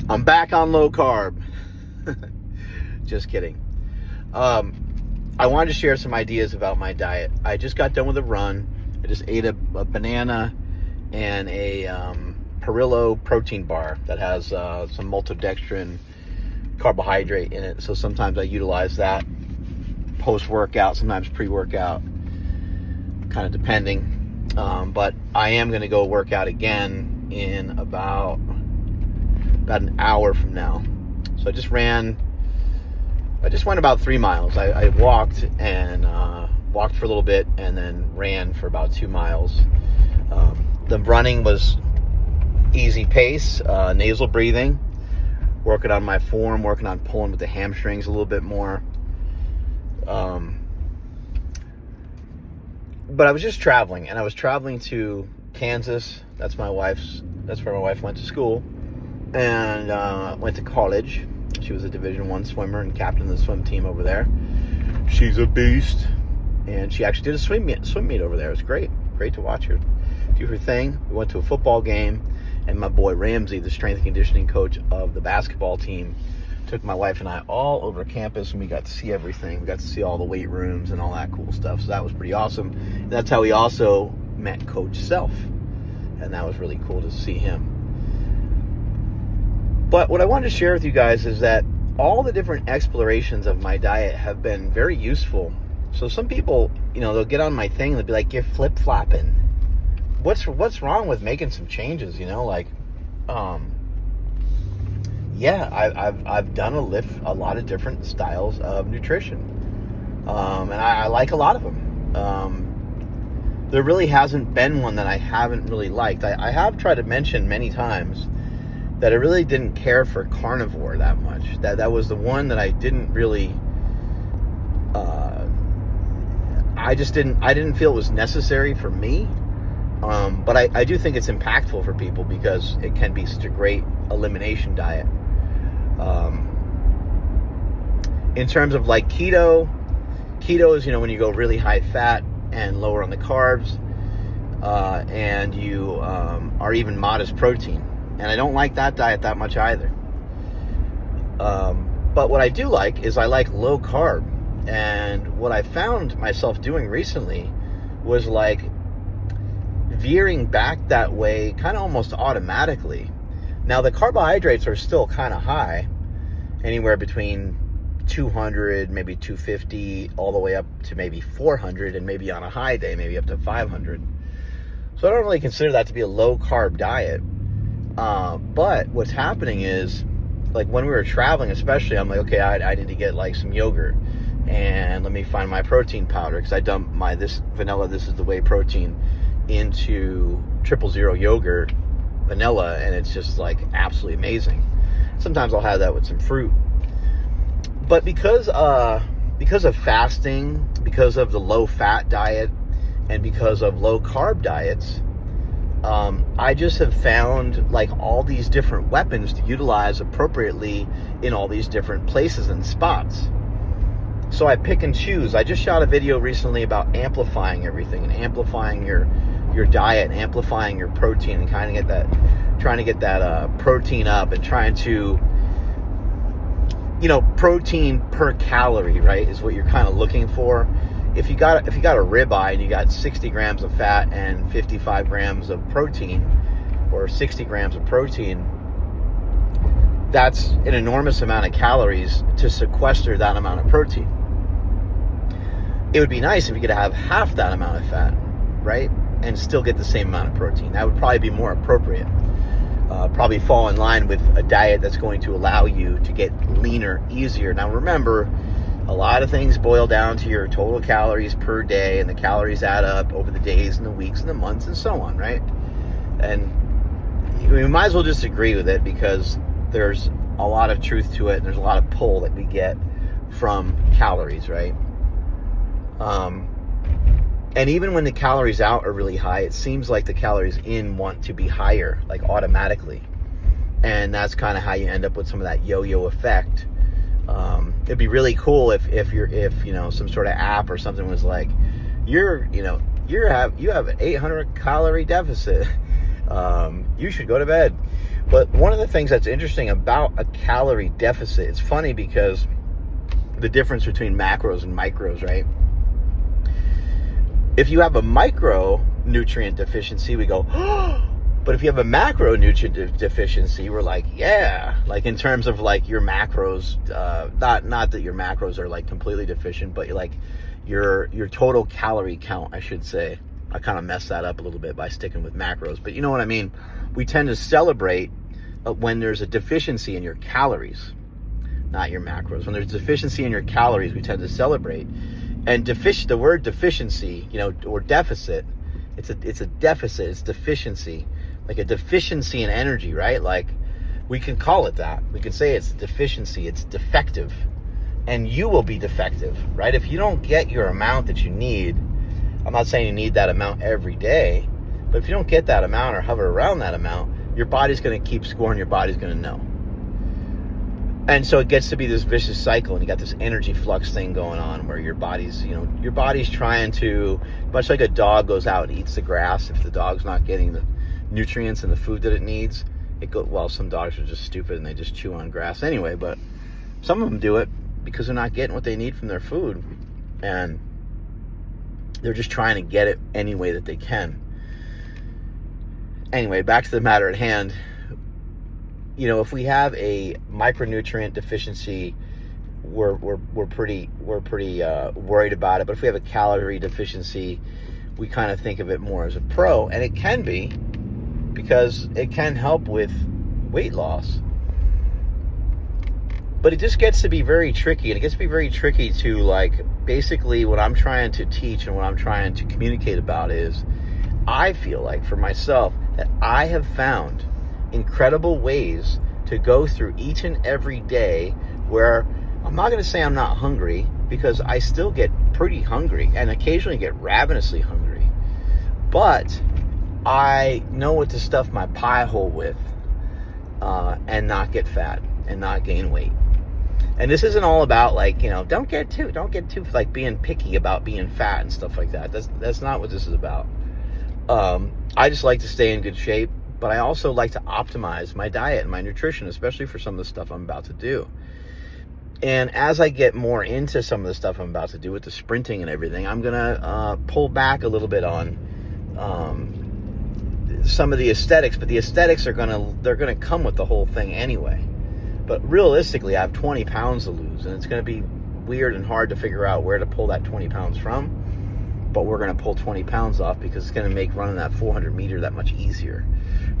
I'm back on low carb. Just kidding. I wanted to share some ideas about my diet. I just got done with a run. I just ate a banana and a Perillo protein bar that has some maltodextrin carbohydrate in it. So sometimes I utilize that post-workout, sometimes pre-workout, kind of depending. But I am going to go work out again in about an hour from now. So I just went about 3 miles. I walked for a little bit and then ran for about 2 miles. The running was easy pace, nasal breathing, working on my form, working on pulling with the hamstrings a little bit more. But I was just traveling, and I was traveling to Kansas. That's where my wife went to school and went to college. She was a Division I swimmer and captain of the swim team over there. She's a beast. And she actually did a swim meet over there. It was great to watch her do her thing. We went to a football game, and my boy Ramsey, the strength and conditioning coach of the basketball team, took my wife and I all over campus, and we got to see everything. We got to see all the weight rooms and all that cool stuff. So that was pretty awesome. And that's how we also met Coach Self, and that was really cool to see him. But what I wanted to share with you guys is that all the different explorations of my diet have been very useful. So some people, they'll get on my thing and they'll be like, "You're flip-flopping. What's wrong with making some changes?" I've done a lot of different styles of nutrition, and I like a lot of them. There really hasn't been one that I haven't really liked. I have tried to mention many times that I really didn't care for carnivore that much. That was the one that I didn't really. I didn't feel it was necessary for me. But I do think it's impactful for people because it can be such a great elimination diet. In terms of like keto is, when you go really high fat and lower on the carbs, and you are even modest protein. And I don't like that diet that much either. But what I do like is I like low carb. And what I found myself doing recently was like veering back that way kind of almost automatically. Now the carbohydrates are still kind of high, anywhere between 200, maybe 250, all the way up to maybe 400, and maybe on a high day, maybe up to 500. So I don't really consider that to be a low carb diet. But what's happening is, like when we were traveling especially, I'm like, okay, I need to get like some yogurt, and let me find my protein powder, because I dump this vanilla, this is the whey protein, into 000 yogurt vanilla, and it's just like absolutely amazing. Sometimes I'll have that with some fruit. But because of fasting, because of the low fat diet, and because of low carb diets, I just have found like all these different weapons to utilize appropriately in all these different places and spots. So I pick and choose. I just shot a video recently about amplifying everything, and amplifying your diet, and amplifying your protein, and trying to get that protein up, and trying to, protein per calorie, right, is what you're kind of looking for. If you got a ribeye and you got 60 grams of fat and 55 grams of protein, or 60 grams of protein, that's an enormous amount of calories to sequester that amount of protein. It would be nice if you could have half that amount of fat, right, and still get the same amount of protein. That would probably be more appropriate. Probably fall in line with a diet that's going to allow you to get leaner easier. Now remember, a lot of things boil down to your total calories per day, and the calories add up over the days and the weeks and the months and so on, right? And we might as well just agree with it, because there's a lot of truth to it, and there's a lot of pull that we get from calories, right? And even when the calories out are really high, it seems like the calories in want to be higher, like automatically. And that's kind of how you end up with some of that yo-yo effect. It'd be really cool if some sort of app or something was like, you have an 800 calorie deficit. You should go to bed. But one of the things that's interesting about a calorie deficit, it's funny because the difference between macros and micros, right? If you have a micronutrient deficiency, we go, oh. But if you have a macronutrient deficiency, we're like, yeah. Like in terms of like your macros, not that your macros are like completely deficient, but like your total calorie count, I should say. I kind of messed that up a little bit by sticking with macros, but you know what I mean? We tend to celebrate when there's a deficiency in your calories, not your macros. When there's deficiency in your calories, we tend to celebrate. And the word deficiency, or deficit, it's a deficit, it's deficiency. Like a deficiency in energy, right? Like we can call it that. We can say it's a deficiency, it's defective. And you will be defective, right? If you don't get your amount that you need, I'm not saying you need that amount every day, but if you don't get that amount or hover around that amount, your body's going to keep score and your body's going to know. And so it gets to be this vicious cycle, and you got this energy flux thing going on where your body's trying to, much like a dog goes out and eats the grass, if the dog's not getting the nutrients and the food that it needs, some dogs are just stupid and they just chew on grass anyway, but some of them do it because they're not getting what they need from their food, and they're just trying to get it any way that they can. Anyway, back to the matter at hand. If we have a micronutrient deficiency, we're pretty worried about it. But if we have a calorie deficiency, we kind of think of it more as a pro, and it can be, because it can help with weight loss. But it just gets to be very tricky, and it gets to be very tricky to, like, basically what I'm trying to teach and what I'm trying to communicate about is, I feel like for myself that I have found incredible ways to go through each and every day where I'm not going to say I'm not hungry, because I still get pretty hungry and occasionally get ravenously hungry, but I know what to stuff my pie hole with and not get fat and not gain weight. And this isn't all about like, don't get too like being picky about being fat and stuff like that. That's not what this is about. I just like to stay in good shape, but I also like to optimize my diet and my nutrition, especially for some of the stuff I'm about to do. And as I get more into some of the stuff I'm about to do with the sprinting and everything, I'm going to pull back a little bit on some of the aesthetics, but the aesthetics they're going to come with the whole thing anyway. But realistically, I have 20 pounds to lose, and it's going to be weird and hard to figure out where to pull that 20 pounds from. But we're going to pull 20 pounds off because it's going to make running that 400 meter that much easier.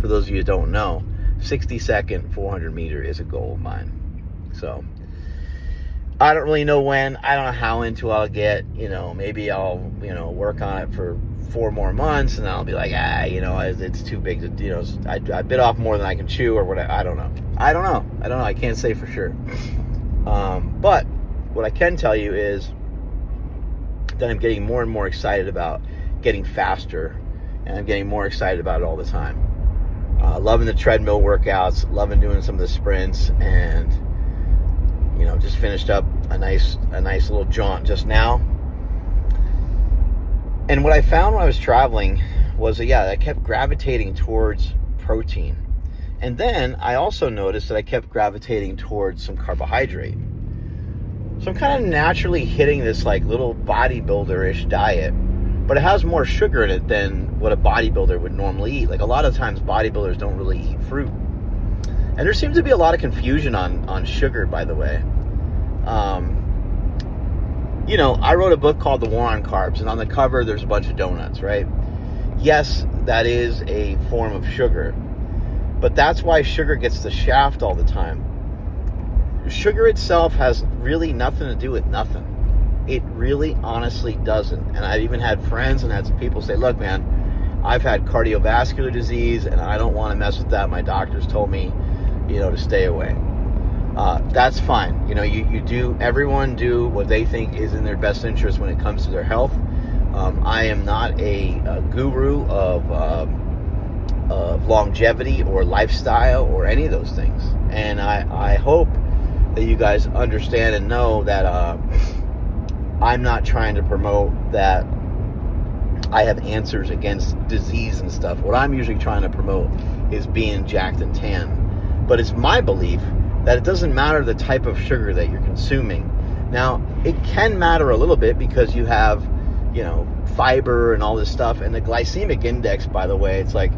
For those of you who don't know, 60-second 400 meter is a goal of mine. So I don't really know when. I don't know how into I'll get. Maybe I'll, work on it for 4 more months, and I'll be like, it's too big to, I bit off more than I can chew or whatever. I don't know. I can't say for sure. But what I can tell you is that I'm getting more and more excited about getting faster, and I'm getting more excited about it all the time. Loving the treadmill workouts, loving doing some of the sprints, and just finished up a nice little jaunt just now. And what I found when I was traveling was that, I kept gravitating towards protein. And then I also noticed that I kept gravitating towards some carbohydrate. So I'm kind of naturally hitting this like little bodybuilder-ish diet, but it has more sugar in it than what a bodybuilder would normally eat. Like a lot of times bodybuilders don't really eat fruit. And there seems to be a lot of confusion on sugar, by the way. I wrote a book called The War on Carbs, and on the cover there's a bunch of donuts, right? Yes, that is a form of sugar, but that's why sugar gets the shaft all the time. Sugar itself has really nothing to do with nothing. It really honestly doesn't. And I've even had friends and had some people say, look, man, I've had cardiovascular disease and I don't want to mess with that. My doctors told me, to stay away. That's fine. Everyone do what they think is in their best interest when it comes to their health. I am not a guru of longevity or lifestyle or any of those things. And I hope that you guys understand and know that I'm not trying to promote that I have answers against disease and stuff. What I'm usually trying to promote is being jacked and tan. But it's my belief that it doesn't matter the type of sugar that you're consuming. Now, it can matter a little bit because you have, fiber and all this stuff. And the glycemic index, by the way, it's like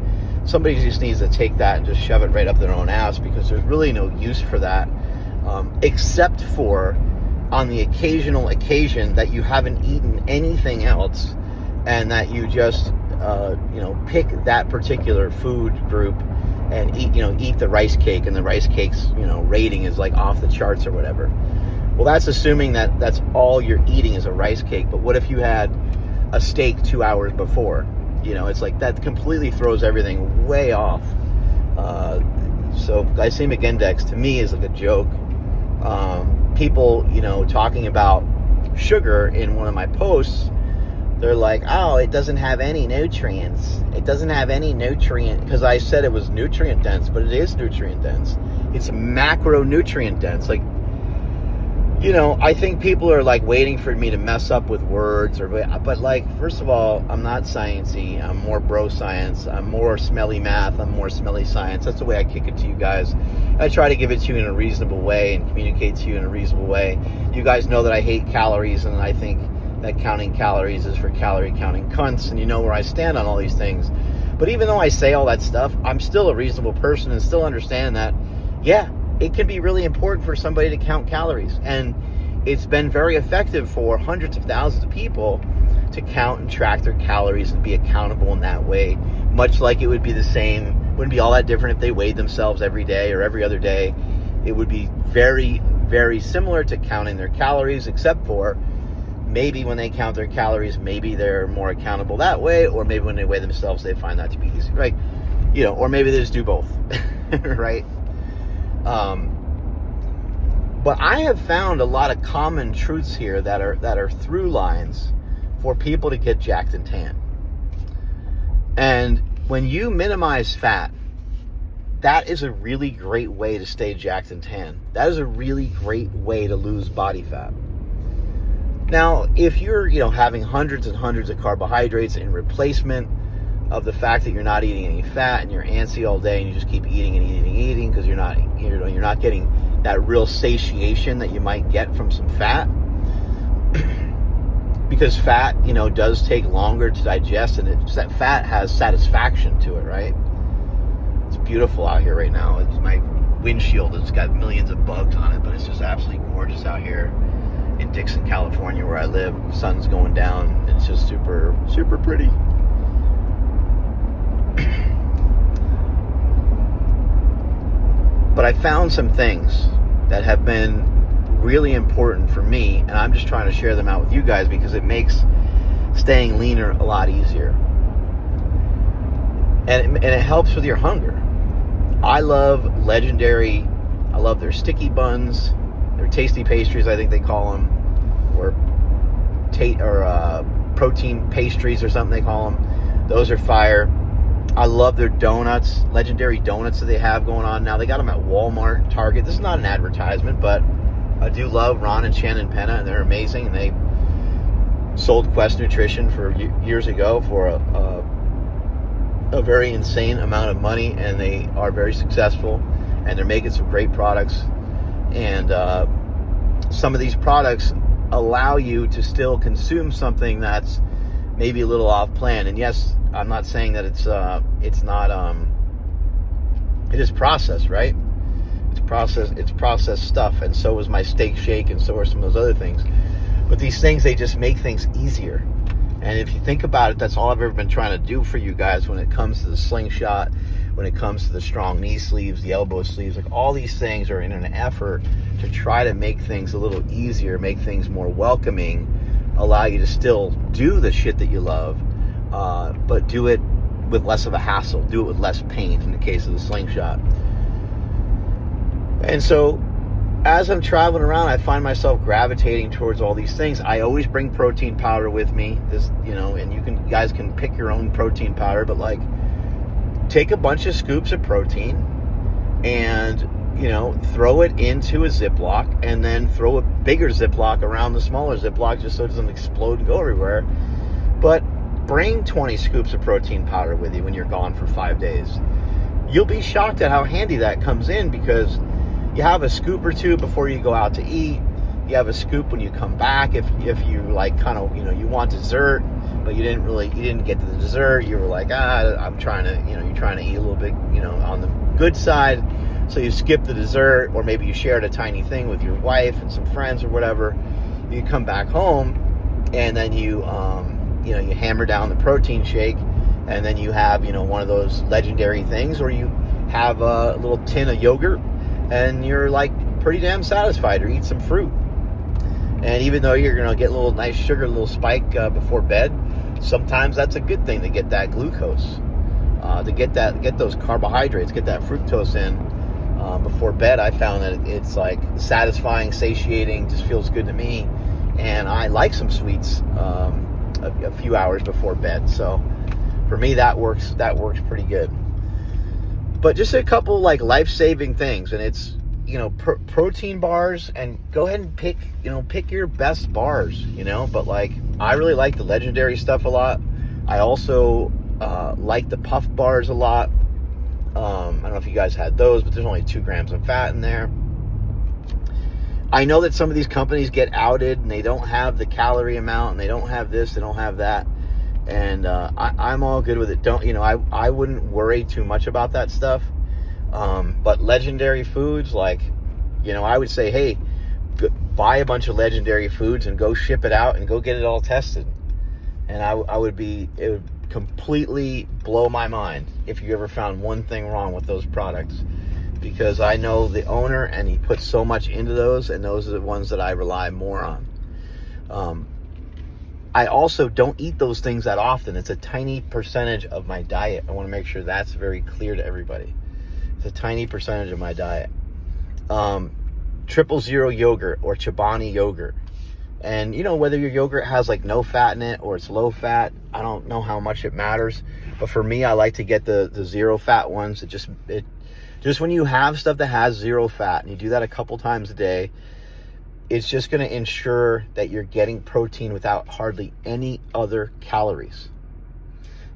somebody just needs to take that and just shove it right up their own ass, because there's really no use for that, except for on the occasional occasion that you haven't eaten anything else and that you just, pick that particular food group and eat the rice cake, and the rice cake's, rating is like off the charts or whatever. Well, that's assuming that that's all you're eating is a rice cake. But what if you had a steak 2 hours before? It's like that completely throws everything way off. So glycemic index to me is like a joke. People, talking about sugar in one of my posts, they're like, oh, it doesn't have any nutrients. It doesn't have any nutrient, because I said it was nutrient dense, but it is nutrient dense. It's macronutrient dense. Like, I think people are like waiting for me to mess up with words, but like, first of all, I'm not sciencey. I'm more bro science. I'm more smelly math. I'm more smelly science. That's the way I kick it to you guys. I try to give it to you in a reasonable way and communicate to you in a reasonable way. You guys know that I hate calories, and I think that counting calories is for calorie counting cunts, and you know where I stand on all these things. But even though I say all that stuff, I'm still a reasonable person and still understand that, yeah, it can be really important for somebody to count calories. And it's been very effective for hundreds of thousands of people to count and track their calories and be accountable in that way. Much like it would be the same, wouldn't be all that different if they weighed themselves every day or every other day. It would be very, very similar to counting their calories, except for maybe when they count their calories, maybe they're more accountable that way, or maybe when they weigh themselves, they find that to be easy, right? Or maybe they just do both, right? But I have found a lot of common truths here that are through lines for people to get jacked and tan. And when you minimize fat, that is a really great way to stay jacked and tan. That is a really great way to lose body fat. Now, if you're, having hundreds and hundreds of carbohydrates in replacement of the fact that you're not eating any fat and you're antsy all day and you just keep eating and eating and eating because you're not getting that real satiation that you might get from some fat, because fat, does take longer to digest, and that fat has satisfaction to it, right? It's beautiful out here right now. It's my windshield. It's got millions of bugs on it, but it's just absolutely gorgeous out here in Dixon, California, where I live. The sun's going down. It's just super, super pretty. But I found some things that have been really important for me, and I'm just trying to share them out with you guys because it makes staying leaner a lot easier. And it helps with your hunger. I love Legendary. I love their sticky buns, their tasty pastries, I think they call them, or protein pastries or something they call them. Those are fire. I love their donuts, Legendary donuts that they have going on now. They got them at Walmart, Target. This is not an advertisement, but I do love Ron and Shannon Penna, and they're amazing. And they sold Quest Nutrition for years ago for a very insane amount of money, and they are very successful, and they're making some great products. And some of these products allow you to still consume something that's maybe a little off plan. And yes, I'm not saying that it's not, it is processed, right? It's processed stuff, and so is my steak shake, and so are some of those other things. But these things, they just make things easier. And if you think about it, that's all I've ever been trying to do for you guys when it comes to the slingshot, when it comes to the strong knee sleeves, the elbow sleeves. Like, all these things are in an effort to try to make things a little easier, make things more welcoming, allow you to still do the shit that you love, but do it with less of a hassle, do it with less pain in the case of the slingshot. And so as I'm traveling around, I find myself gravitating towards all these things. I always bring protein powder with me, and you guys can pick your own protein powder, but like, take a bunch of scoops of protein and, throw it into a Ziploc, and then throw a bigger Ziploc around the smaller Ziploc just so it doesn't explode and go everywhere. But bring 20 scoops of protein powder with you when you're gone for 5 days. you'll be shocked at how handy that comes in, because you have a scoop or two before you go out to eat. You have a scoop when you come back if you like kind of, you want dessert, but you didn't get to the dessert. You were like, I'm trying to, you're trying to eat a little bit, on the good side. So you skip the dessert, or maybe you shared a tiny thing with your wife and some friends or whatever. You come back home, and then you hammer down the protein shake, and then you have, one of those legendary things, or you have a little tin of yogurt, and you're like pretty damn satisfied, or eat some fruit. And even though you're going to get a little nice sugar, a little spike before bed, sometimes that's a good thing to get that glucose, to get those carbohydrates, get that fructose in before bed. I found that it's like satisfying, satiating, just feels good to me. And I like some sweets a few hours before bed. So for me, that works pretty good. But just a couple like life-saving things, and it's, protein bars, and go ahead and pick your best bars, but like, I really like the legendary stuff a lot. I also like the puff bars a lot. I don't know if you guys had those, but there's only 2 grams of fat in there. I know that some of these companies get outed, and they don't have the calorie amount, and they don't have this, they don't have that. And I'm all good with it. I wouldn't worry too much about that stuff. But legendary foods, like, I would say, hey, buy a bunch of legendary foods and go ship it out and go get it all tested. And it would completely blow my mind if you ever found one thing wrong with those products, because I know the owner, and he puts so much into those, and those are the ones that I rely more on. I also don't eat those things that often. It's a tiny percentage of my diet. I want to make sure that's very clear to everybody. It's a tiny percentage of my diet. 000 yogurt or Chobani yogurt. And, whether your yogurt has like no fat in it or it's low fat, I don't know how much it matters. But for me, I like to get the 0 fat ones. Just when you have stuff that has 0 fat, and you do that a couple times a day, it's just going to ensure that you're getting protein without hardly any other calories.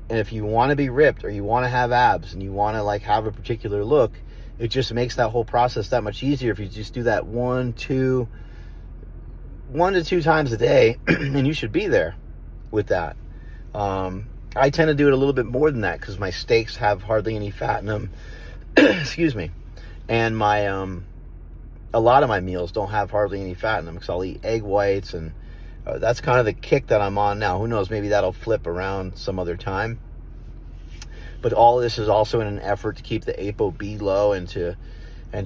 And if you want to be ripped, or you want to have abs, and you want to like have a particular look, it just makes that whole process that much easier if you just do that 1 to 2 times a day, and you should be there with that. I tend to do it a little bit more than that, because my steaks have hardly any fat in them. Excuse me. And my a lot of my meals don't have hardly any fat in them, because I'll eat egg whites, and that's kind of the kick that I'm on now. Who knows, maybe that'll flip around some other time. But all of this is also in an effort to keep the ApoB low, and to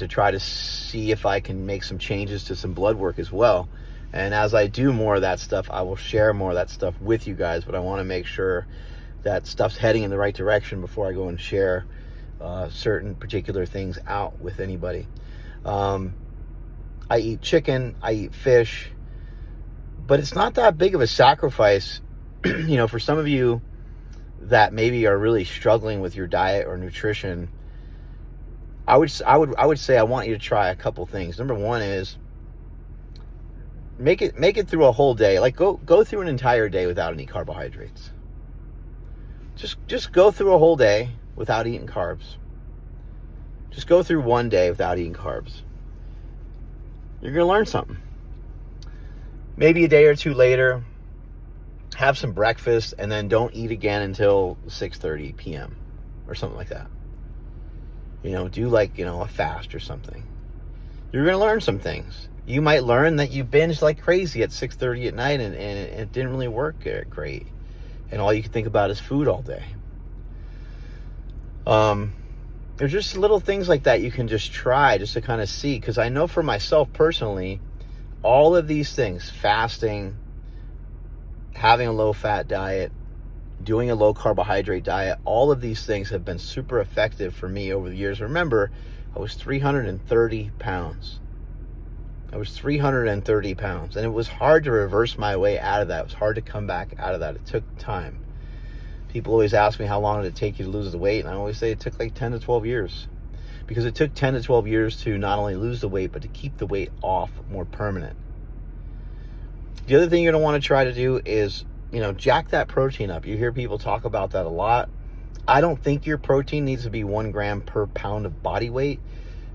try to see if I can make some changes to some blood work as well. And as I do more of that stuff, I will share more of that stuff with you guys, but I want to make sure that stuff's heading in the right direction before I go and share certain particular things out with anybody. I eat chicken, I eat fish, but it's not that big of a sacrifice, for some of you that maybe are really struggling with your diet or nutrition. I would say I want you to try a couple things. Number one is make it through a whole day. Like go through an entire day without any carbohydrates. Just go through a whole day without eating carbs. Just go through one day without eating carbs. You're going to learn something. Maybe a day or two later, have some breakfast, and then don't eat again until 6:30 p.m. or something like that. Do like, a fast or something. You're going to learn some things. You might learn that you binged like crazy at 6:30 at night, and it didn't really work great. And all you can think about is food all day. There's just little things like that you can just try just to kind of see. Because I know for myself personally, all of these things, fasting, having a low-fat diet, doing a low-carbohydrate diet, all of these things have been super effective for me over the years. Remember, I was 330 pounds. I was 330 pounds. And it was hard to reverse my way out of that. It was hard to come back out of that. It took time. People always ask me, how long did it take you to lose the weight? And I always say it took like 10 to 12 years. Because it took 10 to 12 years to not only lose the weight, but to keep the weight off, more permanent. The other thing you're going to want to try to do is, jack that protein up. You hear people talk about that a lot. I don't think your protein needs to be 1 gram per pound of body weight,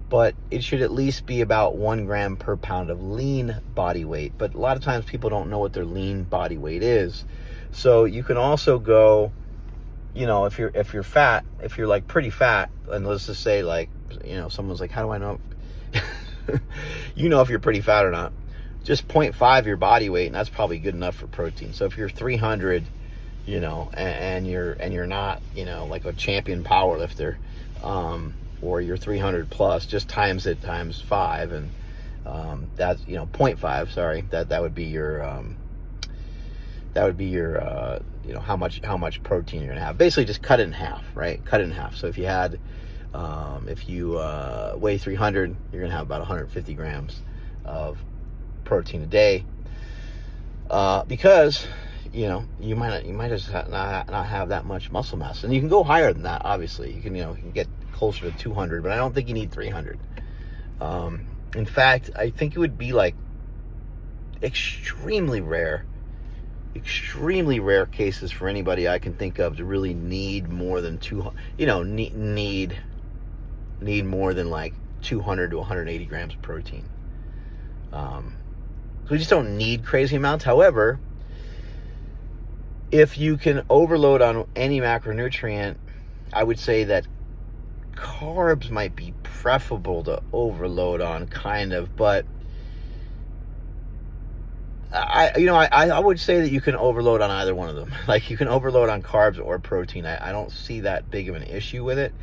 but it should at least be about 1 gram per pound of lean body weight. But a lot of times people don't know what their lean body weight is. So you can also go, you know, if you're fat, if you're like pretty fat, and let's just say like, you know, someone's like, how do I know? You know if you're pretty fat or not. Just 0.5 your body weight, and that's probably good enough for protein. So if you're 300, you know, and you're not, you know, like a champion power lifter, or you're 300 plus, just times it times 5, and that's, you know, 0.5. Sorry, that would be your you know, how much protein you're gonna have. Basically, just cut it in half, right? Cut it in half. So if you had, if you weigh 300, you're gonna have about 150 grams of protein a day, because you know, you might just not have that much muscle mass, and you can go higher than that. Obviously, you can get closer to 200, but I don't think you need 300. In fact, I think it would be like extremely rare cases for anybody I can think of to really need more than need more than like 200 to 180 grams of protein. So we just don't need crazy amounts. However, if you can overload on any macronutrient, I would say that carbs might be preferable to overload on, kind of, but I would say that you can overload on either one of them. Like, you can overload on carbs or protein. I don't see that big of an issue with it.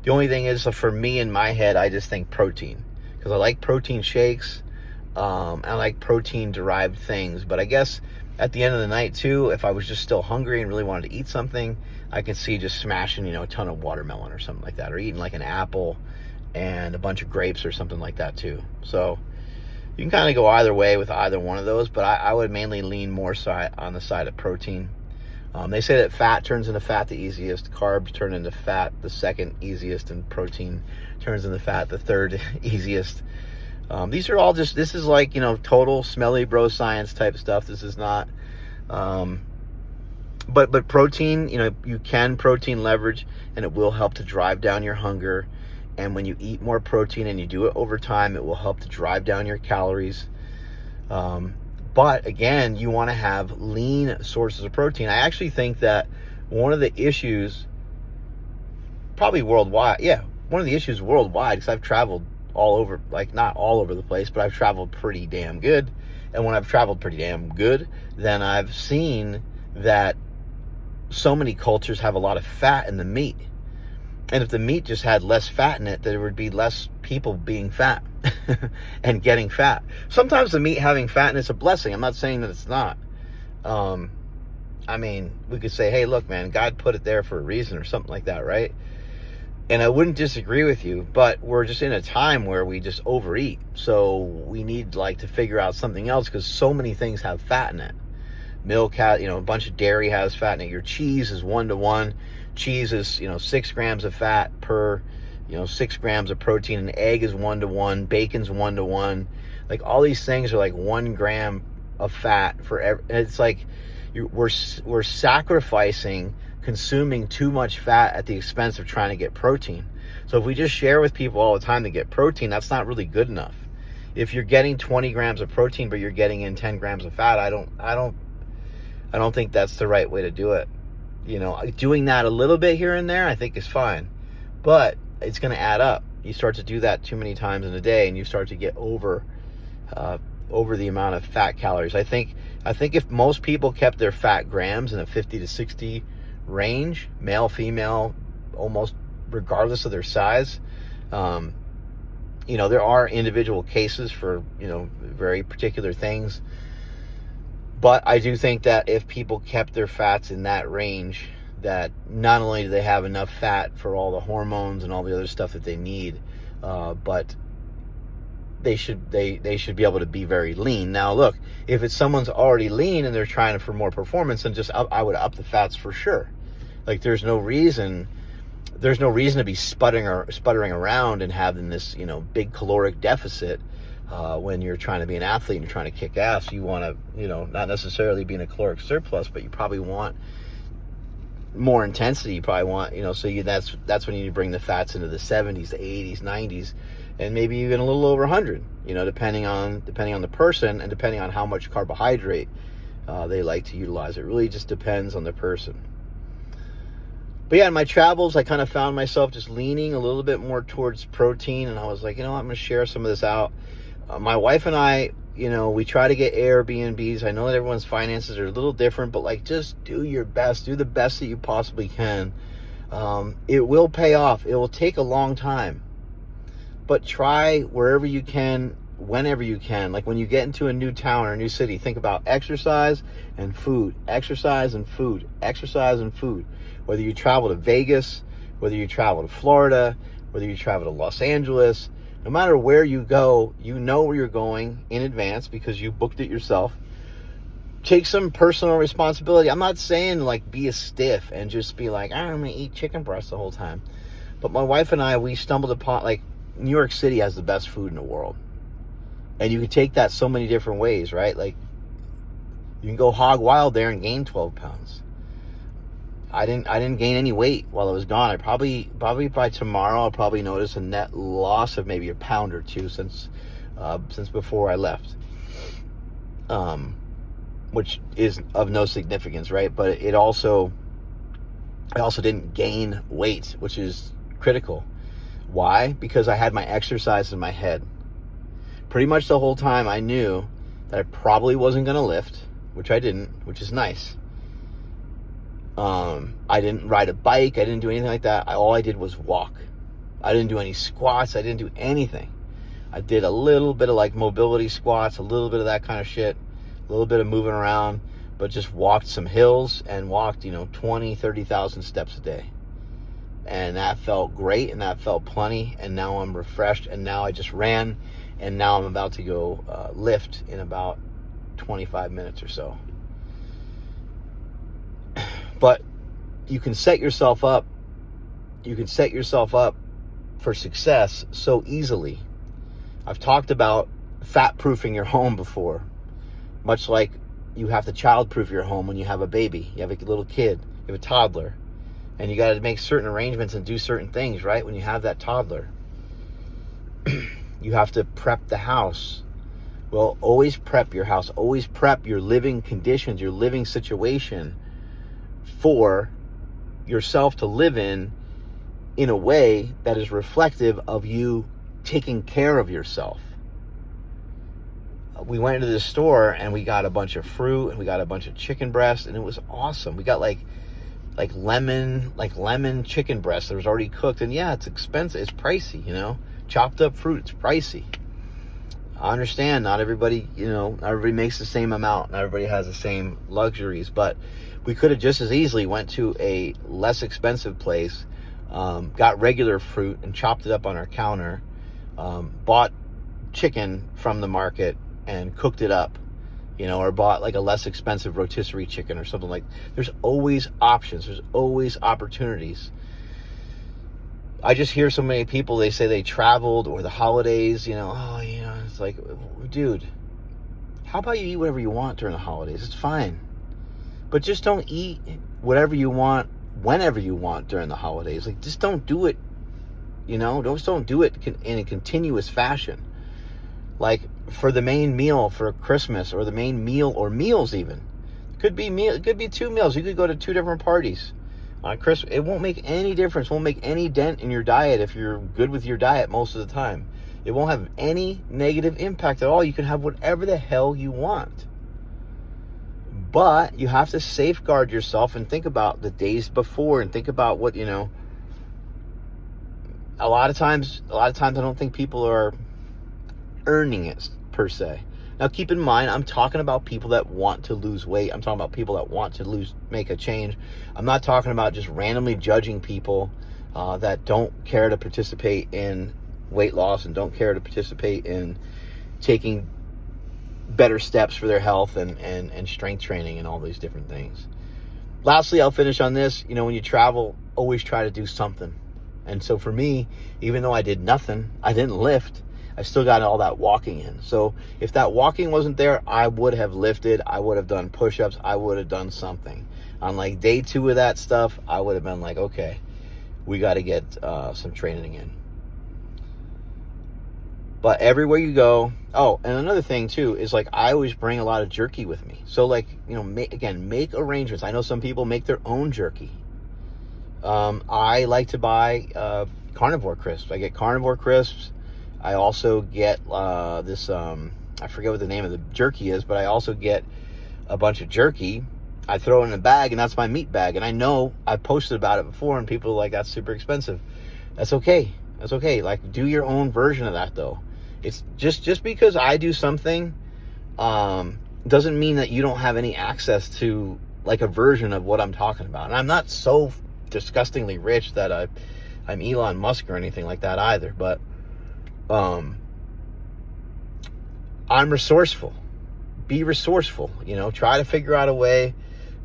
The only thing is, so for me, in my head, I just think protein, because I like protein shakes. I like protein derived things, but I guess at the end of the night too, if I was just still hungry and really wanted to eat something, I could see just smashing, you know, a ton of watermelon or something like that, or eating like an apple and a bunch of grapes or something like that too. So you can kind of go either way with either one of those, but I would mainly lean more on the side of protein. They say that fat turns into fat the easiest, carbs turn into fat the second easiest, and protein turns into fat the third easiest. These are all just, this is like, you know, total smelly bro science type stuff. This is not, but protein, you know, you can protein leverage, and it will help to drive down your hunger. And when you eat more protein and you do it over time, it will help to drive down your calories. But again, you want to have lean sources of protein. I actually think that one of the issues, probably worldwide, one of the issues worldwide, because I've traveled all over, like not all over the place, but I've traveled pretty damn good. And when I've traveled pretty damn good, then I've seen that so many cultures have a lot of fat in the meat. And if the meat just had less fat in it, there would be less people being fat and getting fat. Sometimes the meat having fat in it's a blessing. I'm not saying that it's not. I mean, we could say, hey, look, man, God put it there for a reason or something like that, right? And I wouldn't disagree with you, but we're just in a time where we just overeat. So we need like to figure out something else, because so many things have fat in it. Milk has, you know, a bunch of dairy has fat in it. Your cheese is 1-to-1. Cheese is, 6 grams of fat per, 6 grams of protein. An egg is 1-to-1. Bacon's 1-to-1. Like, all these things are like 1 gram of fat for every. It's like we're sacrificing consuming too much fat at the expense of trying to get protein. So if we just share with people all the time to get protein, that's not really good enough. If you're getting 20 grams of protein but you're getting in 10 grams of fat, I don't think that's the right way to do it. Doing that a little bit here and there, I think is fine, but it's going to add up. You start to do that too many times in a day, and you start to get over the amount of fat calories. I think if most people kept their fat grams in a 50 to 60 range, male, female, almost regardless of their size, there are individual cases for, very particular things. But I do think that if people kept their fats in that range, that not only do they have enough fat for all the hormones and all the other stuff that they need, but they should be able to be very lean. Now, look, if it's someone's already lean and they're trying for more performance, then I would up the fats for sure. Like, there's no reason to be sputtering around and having this, big caloric deficit. When you're trying to be an athlete and you're trying to kick ass, you want to, not necessarily be in a caloric surplus, but you probably want more intensity, you probably want, so that's when you bring the fats into the 70s, the 80s, 90s, and maybe even a little over 100, depending on the person and depending on how much carbohydrate they like to utilize. It really just depends on the person. But yeah, in my travels, I kind of found myself just leaning a little bit more towards protein, and I was like, I'm going to share some of this out. My wife and I, we try to get Airbnbs. I know that everyone's finances are a little different, but like, just do your best. Do the best that you possibly can. It will pay off. It will take a long time, but try wherever you can, whenever you can. Like when you get into a new town or a new city, think about exercise and food, exercise and food, exercise and food. Whether you travel to Vegas, whether you travel to Florida, whether you travel to Los Angeles, no matter where you go, you know where you're going in advance because you booked it yourself. Take some personal responsibility. I'm not saying like be a stiff and just be like, I'm going to eat chicken breast the whole time. But my wife and I, we stumbled upon, like, New York City has the best food in the world. And you can take that so many different ways, right? Like, you can go hog wild there and gain 12 pounds. I didn't gain any weight while I was gone. I probably by tomorrow I'll probably notice a net loss of maybe a pound or two since before I left, which is of no significance, right? But I also didn't gain weight, which is critical. Why? Because I had my exercise in my head. Pretty much the whole time I knew that I probably wasn't going to lift, which I didn't, which is nice. I didn't ride a bike. I didn't do anything like that. All I did was walk. I didn't do any squats. I didn't do anything. I did a little bit of like mobility squats, a little bit of that kind of shit, a little bit of moving around, but just walked some hills and walked, 20, 30,000 steps a day. And that felt great, and that felt plenty, and now I'm refreshed, and now I just ran, and now I'm about to go lift in about 25 minutes or so. But you can set yourself up. You can set yourself up for success so easily. I've talked about fat-proofing your home before, much like you have to child-proof your home when you have a baby. You have a little kid, you have a toddler, and you got to make certain arrangements and do certain things, right? When you have that toddler, you have to prep the house. Well, always prep your house. Always prep your living conditions, your living situation for yourself to live in a way that is reflective of you taking care of yourself. We went into the store and we got a bunch of fruit and we got a bunch of chicken breast, and it was awesome. We got like lemon chicken breast that was already cooked, and yeah, it's expensive, it's pricey, chopped up fruit, it's pricey. I understand not everybody makes the same amount, not everybody has the same luxuries, but we could have just as easily went to a less expensive place, got regular fruit and chopped it up on our counter, bought chicken from the market and cooked it up, or bought like a less expensive rotisserie chicken or something like. There's always options. There's always opportunities. I just hear so many people, they say they traveled or the holidays, it's like, dude, how about you eat whatever you want during the holidays? It's fine. But just don't eat whatever you want whenever you want during the holidays. Like, just don't do it, just don't do it in a continuous fashion. Like, for the main meal for Christmas, or the main meal, or meals even. It could be 2 meals. You could go to 2 different parties on Christmas. It won't make any difference. It won't make any dent in your diet if you're good with your diet most of the time. It won't have any negative impact at all. You can have whatever the hell you want. But you have to safeguard yourself and think about the days before and think about what, a lot of times I don't think people are earning it per se. Now keep in mind, I'm talking about people that want to lose weight. I'm talking about people that want to make a change. I'm not talking about just randomly judging people that don't care to participate in weight loss and don't care to participate in taking better steps for their health and strength training and all these different things. Lastly, I'll finish on this. When you travel, always try to do something. And so for me, even though I did nothing, I didn't lift, I still got all that walking in. So if that walking wasn't there, I would have lifted, I would have done push-ups, I would have done something. On like day 2 of that stuff, I would have been like, okay, we got to get some training in. But everywhere you go, oh, and another thing too is like I always bring a lot of jerky with me. So like, make arrangements. I know some people make their own jerky. I like to buy carnivore crisps. I get carnivore crisps. I also get this, I forget what the name of the jerky is, but I also get a bunch of jerky. I throw it in a bag, and that's my meat bag. And I know I've posted about it before, and people are like, that's super expensive. That's okay. That's okay. Like, do your own version of that, though. It's just because I do something doesn't mean that you don't have any access to, like, a version of what I'm talking about. And I'm not so disgustingly rich that I'm Elon Musk or anything like that either. But I'm resourceful. Be resourceful. Try to figure out a way.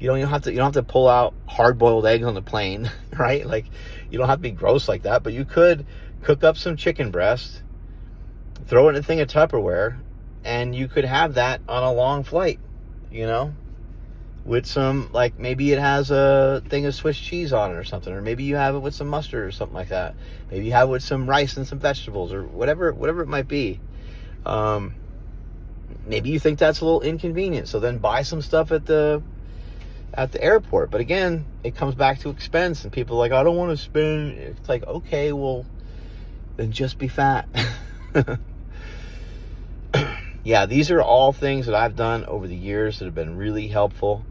You don't have to pull out hard-boiled eggs on the plane, right? Like, you don't have to be gross like that. But you could cook up some chicken breast, throw it in a thing of Tupperware, and you could have that on a long flight, with some, like, maybe it has a thing of Swiss cheese on it or something, or maybe you have it with some mustard or something like that. Maybe you have it with some rice and some vegetables or whatever it might be. Maybe you think that's a little inconvenient, so then buy some stuff at the airport. But again, it comes back to expense, and people are like, I don't want to spend. It's like, okay, well, then just be fat. Yeah, these are all things that I've done over the years that have been really helpful,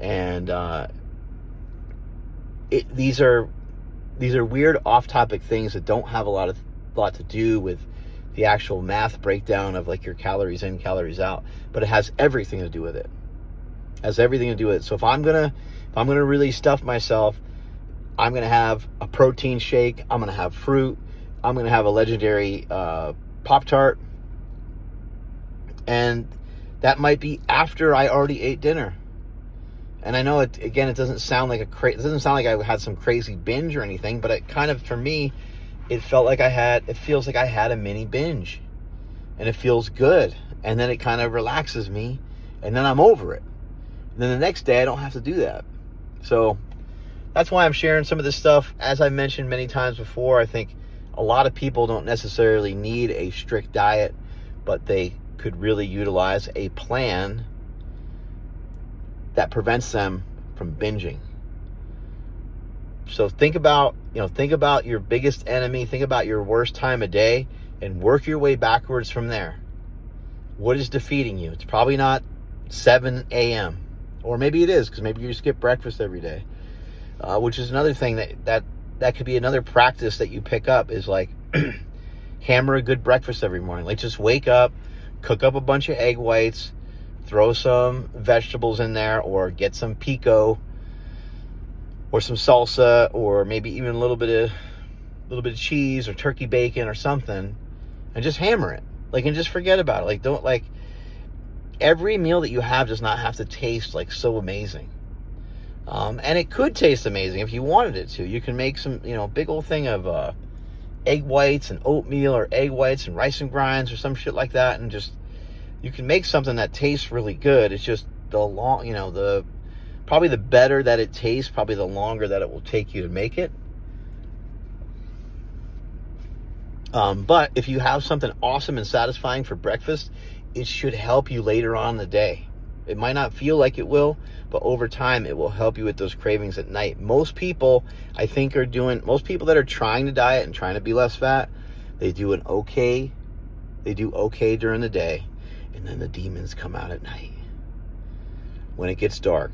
and these are weird off-topic things that don't have a lot to do with the actual math breakdown of like your calories in, calories out, but it has everything to do with it. So if I'm gonna really stuff myself, I'm gonna have a protein shake. I'm gonna have fruit. I'm gonna have a legendary Pop-Tart, and that might be after I already ate dinner. And I know it doesn't sound like it doesn't sound like I had some crazy binge or anything, but it kind of, for me, it feels like I had a mini binge, and it feels good, and then it kind of relaxes me, and then I'm over it. And then the next day I don't have to do that. So that's why I'm sharing some of this stuff. As I mentioned many times before, I think a lot of people don't necessarily need a strict diet, but they could really utilize a plan that prevents them from binging. So think about your biggest enemy, think about your worst time of day, and work your way backwards from there. What is defeating you? It's probably not 7 a.m. Or maybe it is, because maybe you skip breakfast every day, which is another thing that could be another practice that you pick up, is like hammer a good breakfast every morning. Like, just wake up, cook up a bunch of egg whites, throw some vegetables in there, or get some pico or some salsa, or maybe even a little bit of cheese or turkey bacon or something, and just hammer it. Like, and just forget about it. Like, every meal that you have does not have to taste like so amazing. And it could taste amazing if you wanted it to. You can make some, big old thing of egg whites and oatmeal, or egg whites and rice and grinds or some shit like that, and just, you can make something that tastes really good. It's just probably the better that it tastes, probably the longer that it will take you to make it. But if you have something awesome and satisfying for breakfast, it should help you later on in the day. It might not feel like it will, but over time it will help you with those cravings at night. Most people that are trying to diet and trying to be less fat, they do okay during the day, and then the demons come out at night. When it gets dark,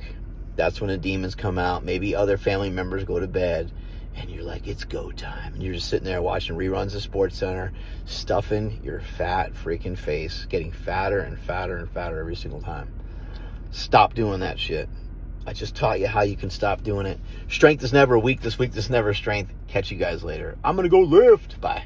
that's when the demons come out. Maybe other family members go to bed, and you're like, it's go time. And you're just sitting there watching reruns of SportsCenter, stuffing your fat freaking face, getting fatter and fatter and fatter every single time. Stop doing that shit. I just taught you how you can stop doing it. Strength is never a weakness. Weakness is never strength. Catch you guys later. I'm going to go lift. Bye.